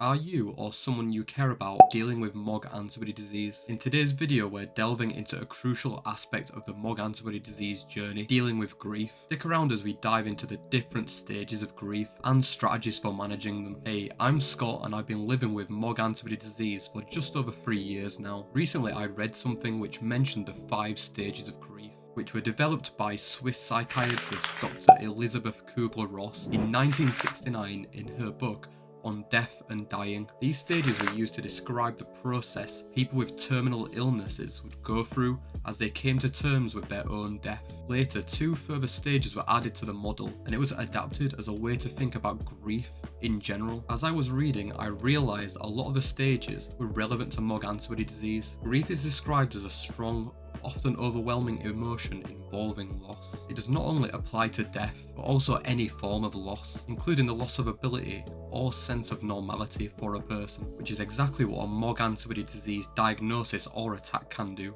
Are you or someone you care about dealing with MOG antibody disease? In today's video, we're delving into a crucial aspect of the MOG antibody disease journey, dealing with grief. Stick around as we dive into the different stages of grief and strategies for managing them. Hey, I'm Scott and I've been living with MOG antibody disease for just over 3 years now. Recently, I read something which mentioned the 5 stages of grief, which were developed by Swiss psychiatrist Dr. Elizabeth Kubler-Ross in 1969 in her book on death and dying. These stages were used to describe the process people with terminal illnesses would go through as they came to terms with their own death. Later, 2 further stages were added to the model, and it was adapted as a way to think about grief in general. As I was reading, I realised a lot of the stages were relevant to MOG antibody disease. Grief is described as a strong, often overwhelming emotion involving loss. It does not only apply to death, but also any form of loss, including the loss of ability or sense of normality for a person, which is exactly what a MOG antibody disease diagnosis or attack can do.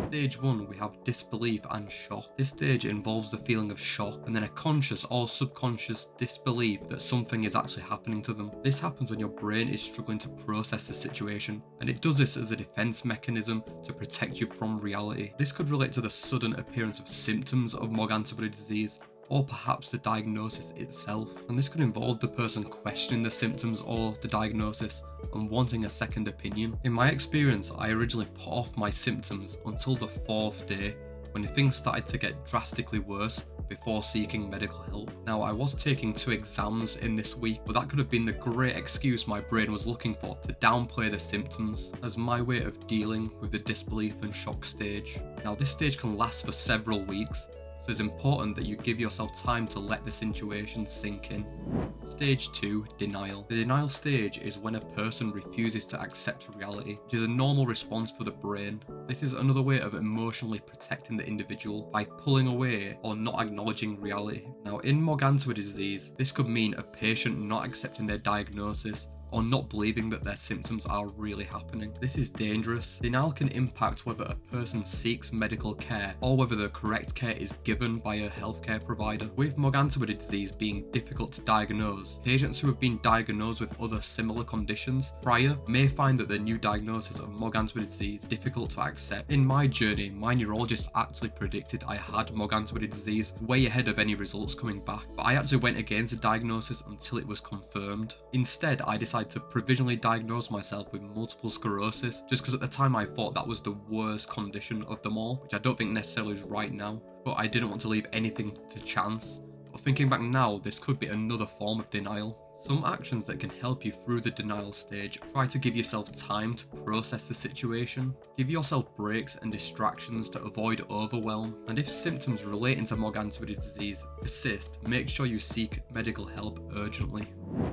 Stage 1, we have disbelief and shock. This stage involves the feeling of shock and then a conscious or subconscious disbelief that something is actually happening to them. This happens when your brain is struggling to process the situation, and it does this as a defense mechanism to protect you from reality. This could relate to the sudden appearance of symptoms of MOG antibody disease, or perhaps the diagnosis itself, and this could involve the person questioning the symptoms or the diagnosis and wanting a second opinion. In my experience, I originally put off my symptoms until the 4th day, when things started to get drastically worse, before seeking medical help. Now, I was taking 2 exams in this week, but that could have been the great excuse my brain was looking for to downplay the symptoms as my way of dealing with the disbelief and shock stage. Now, this stage can last for several weeks, so it's important that you give yourself time to let the situation sink in. Stage 2, denial. The denial stage is when a person refuses to accept reality, which is a normal response for the brain. This is another way of emotionally protecting the individual by pulling away or not acknowledging reality. Now, in MOG antibody disease, this could mean a patient not accepting their diagnosis or not believing that their symptoms are really happening. This is dangerous. Denial can impact whether a person seeks medical care or whether the correct care is given by a healthcare provider. With MOG antibody disease being difficult to diagnose, patients who have been diagnosed with other similar conditions prior may find that the new diagnosis of MOG antibody disease is difficult to accept. In my journey, my neurologist actually predicted I had MOG antibody disease way ahead of any results coming back, but I actually went against the diagnosis until it was confirmed. Instead, I decided to provisionally diagnose myself with multiple sclerosis, just because at the time I thought that was the worst condition of them all, which I don't think necessarily is right now, but I didn't want to leave anything to chance. But thinking back now, this could be another form of denial. Some actions that can help you through the denial stage: try to give yourself time to process the situation, give yourself breaks and distractions to avoid overwhelm, and if symptoms relating to MOG antibody disease persist, make sure you seek medical help urgently.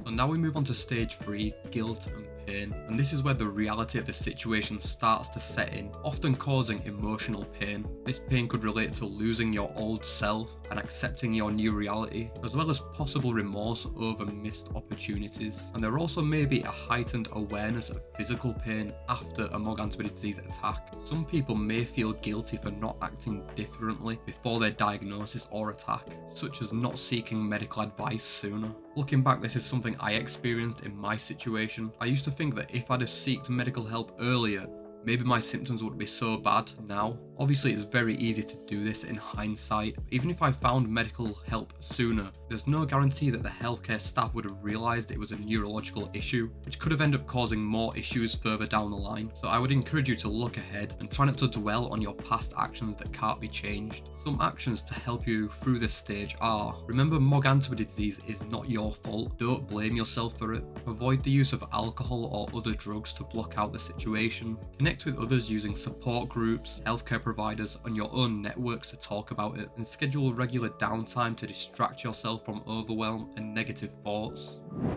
So now we move on to stage 3, guilt and pain, and this is where the reality of the situation starts to set in, often causing emotional pain. This pain could relate to losing your old self and accepting your new reality, as well as possible remorse over missed opportunities. And there also may be a heightened awareness of physical pain after a MOG antibody disease attack. Some people may feel guilty for not acting differently before their diagnosis or attack, such as not seeking medical advice sooner. Looking back, this is something I experienced in my situation. I used to think that if I'd have sought medical help earlier, maybe my symptoms wouldn't be so bad now. Obviously, it's very easy to do this in hindsight. Even if I found medical help sooner, there's no guarantee that the healthcare staff would have realised it was a neurological issue, which could have ended up causing more issues further down the line. So I would encourage you to look ahead and try not to dwell on your past actions that can't be changed. Some actions to help you through this stage are: remember, MOG antibody disease is not your fault. Don't blame yourself for it. Avoid the use of alcohol or other drugs to block out the situation. Connect with others using support groups, healthcare providers, and your own networks to talk about it, and schedule regular downtime to distract yourself from overwhelm and negative thoughts.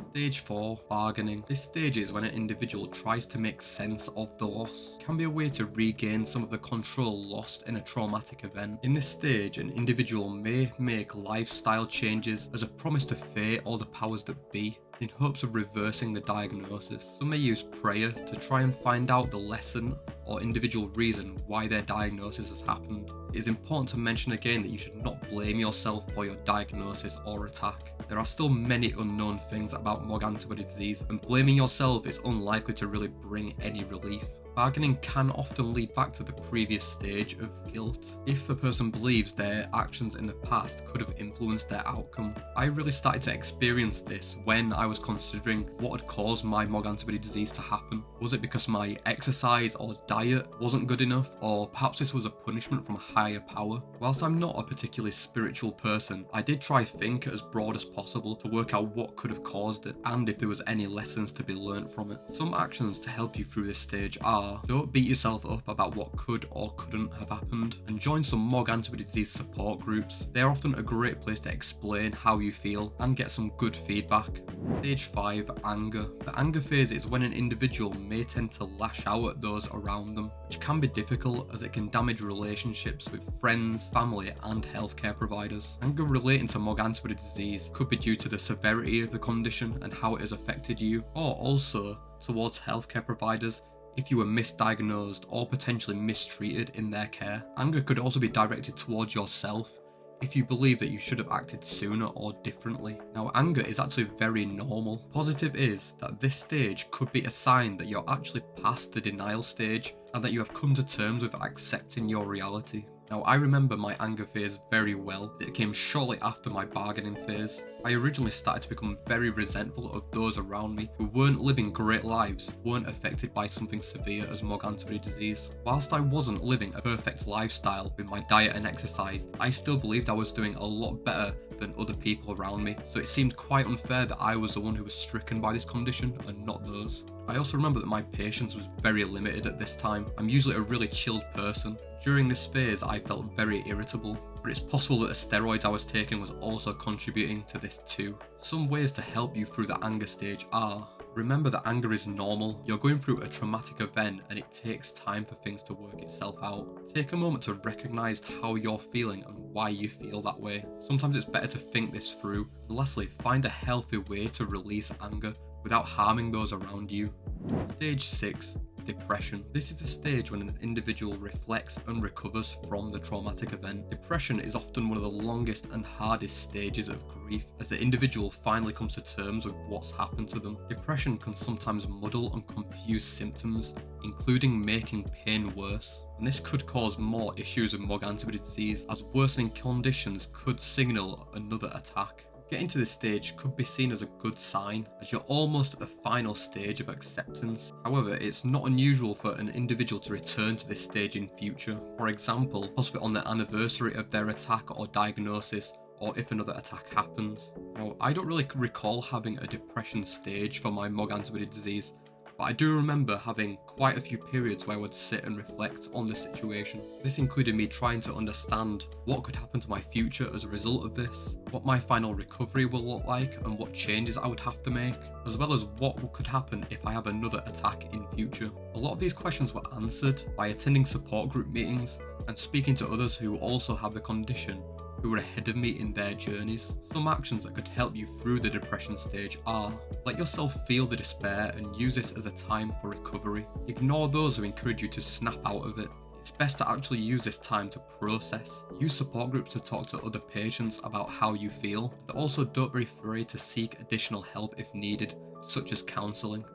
Stage 4, bargaining. This stage is when an individual tries to make sense of the loss. It can be a way to regain some of the control lost in a traumatic event. In this stage, an individual may make lifestyle changes as a promise to fate or the powers that be, in hopes of reversing the diagnosis. Some may use prayer to try and find out the lesson or individual reason why their diagnosis has happened. it is important to mention again that you should not blame yourself for your diagnosis or attack. There are still many unknown things about MOG antibody disease, and blaming yourself is unlikely to really bring any relief. Bargaining can often lead back to the previous stage of guilt if the person believes their actions in the past could have influenced their outcome. I really started to experience this when I was considering what had caused my MOG antibody disease to happen. Was it because my exercise or diet wasn't good enough, or perhaps this was a punishment from a higher power? Whilst I'm not a particularly spiritual person, I did try think as broad as possible to work out what could have caused it and if there was any lessons to be learnt from it. Some actions to help you through this stage are: don't beat yourself up about what could or couldn't have happened, and join some MOG antibody disease support groups. They are often a great place to explain how you feel and get some good feedback. Stage 5, anger. The anger phase is when an individual may tend to lash out at those around them, which can be difficult as it can damage relationships with friends, family and healthcare providers. Anger relating to MOG antibody disease could be due to the severity of the condition and how it has affected you, or also towards healthcare providers if you were misdiagnosed or potentially mistreated in their care. Anger could also be directed towards yourself if you believe that you should have acted sooner or differently. Now, anger is actually very normal. Positive is that this stage could be a sign that you're actually past the denial stage and that you have come to terms with accepting your reality. Now, I remember my anger phase very well. It came shortly after my bargaining phase. I originally started to become very resentful of those around me who weren't living great lives, weren't affected by something severe as MOG antibody disease. Whilst I wasn't living a perfect lifestyle with my diet and exercise, I still believed I was doing a lot better than other people around me, so it seemed quite unfair that I was the one who was stricken by this condition and not those. I also remember that my patience was very limited at this time. I'm usually a really chilled person. During this phase, I felt very irritable, but it's possible that the steroids I was taking was also contributing to this too. Some ways to help you through the anger stage are: remember that anger is normal. You're going through a traumatic event and it takes time for things to work itself out. Take a moment to recognise how you're feeling and why you feel that way. Sometimes it's better to think this through. And lastly, find a healthy way to release anger without harming those around you. Stage 6. Depression. This is a stage when an individual reflects and recovers from the traumatic event. Depression is often one of the longest and hardest stages of grief, as the individual finally comes to terms with what's happened to them. Depression can sometimes muddle and confuse symptoms, including making pain worse. And this could cause more issues with MOG antibody disease, as worsening conditions could signal another attack. Getting to this stage could be seen as a good sign, as you're almost at the final stage of acceptance. However, it's not unusual for an individual to return to this stage in future. For example, possibly on the anniversary of their attack or diagnosis, or if another attack happens. Now, I don't really recall having a depression stage for my MOG antibody disease, but I do remember having quite a few periods where I would sit and reflect on the situation. This included me trying to understand what could happen to my future as a result of this, what my final recovery will look like and what changes I would have to make, as well as what could happen if I have another attack in future. A lot of these questions were answered by attending support group meetings and speaking to others who also have the condition, who were ahead of me in their journeys. Some actions that could help you through the depression stage are: let yourself feel the despair and use this as a time for recovery. Ignore those who encourage you to snap out of it. It's best to actually use this time to process. Use support groups to talk to other patients about how you feel, and also don't be afraid to seek additional help if needed, such as counselling.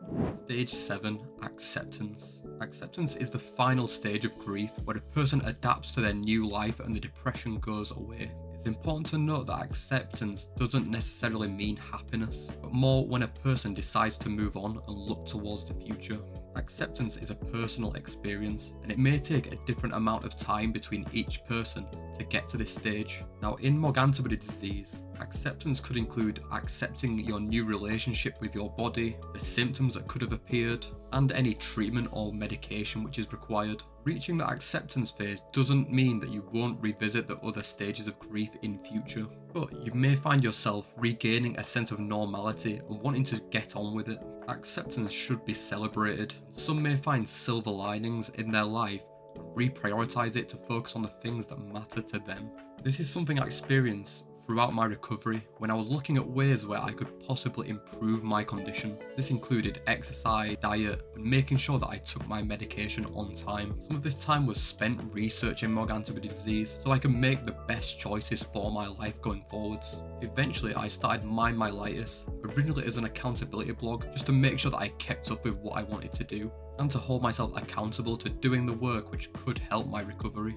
Stage 7. Acceptance. Acceptance is the final stage of grief where a person adapts to their new life and the depression goes away. It's important to note that acceptance doesn't necessarily mean happiness, but more when a person decides to move on and look towards the future. Acceptance is a personal experience, and it may take a different amount of time between each person to get to this stage. Now, in MOG antibody disease, acceptance could include accepting your new relationship with your body, the symptoms that could have appeared, and any treatment or medication which is required. Reaching the acceptance phase doesn't mean that you won't revisit the other stages of grief in future, but you may find yourself regaining a sense of normality and wanting to get on with it. Acceptance should be celebrated. Some may find silver linings in their life and reprioritize it to focus on the things that matter to them. This is something I experience throughout my recovery when I was looking at ways where I could possibly improve my condition. This included exercise, diet, and making sure that I took my medication on time. Some of this time was spent researching MOG antibody disease so I could make the best choices for my life going forwards. Eventually, I started Mind My Litis, originally as an accountability blog, just to make sure that I kept up with what I wanted to do, and to hold myself accountable to doing the work which could help my recovery.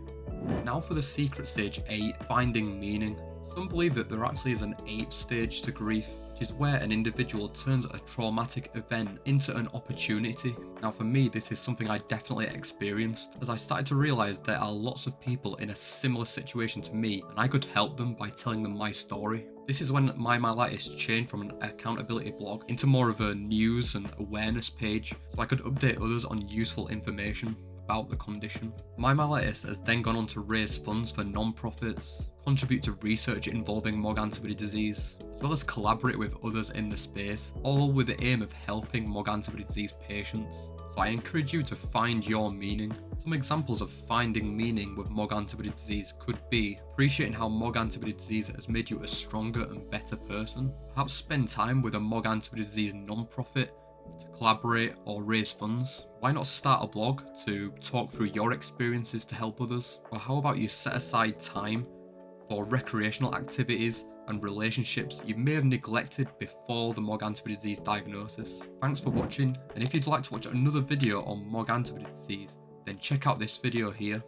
Now for the secret stage 8, finding meaning. Some believe that there actually is an 8th stage to grief, which is where an individual turns a traumatic event into an opportunity. Now for me, this is something I definitely experienced, as I started to realise there are lots of people in a similar situation to me, and I could help them by telling them my story. This is when Mind My Litis changed from an accountability blog into more of a news and awareness page, so I could update others on useful information about the condition. Mind My Litis has then gone on to raise funds for non-profits, contribute to research involving MOG antibody disease, as well as collaborate with others in the space, all with the aim of helping MOG antibody disease patients. So I encourage you to find your meaning. Some examples of finding meaning with MOG antibody disease could be appreciating how MOG antibody disease has made you a stronger and better person. Perhaps spend time with a MOG antibody disease non-profit to collaborate or raise funds. Why not start a blog to talk through your experiences to help others? Or how about you set aside time for recreational activities and relationships you may have neglected before the MOG antibody disease diagnosis? Thanks for watching, and if you'd like to watch another video on MOG antibody disease, then check out this video here.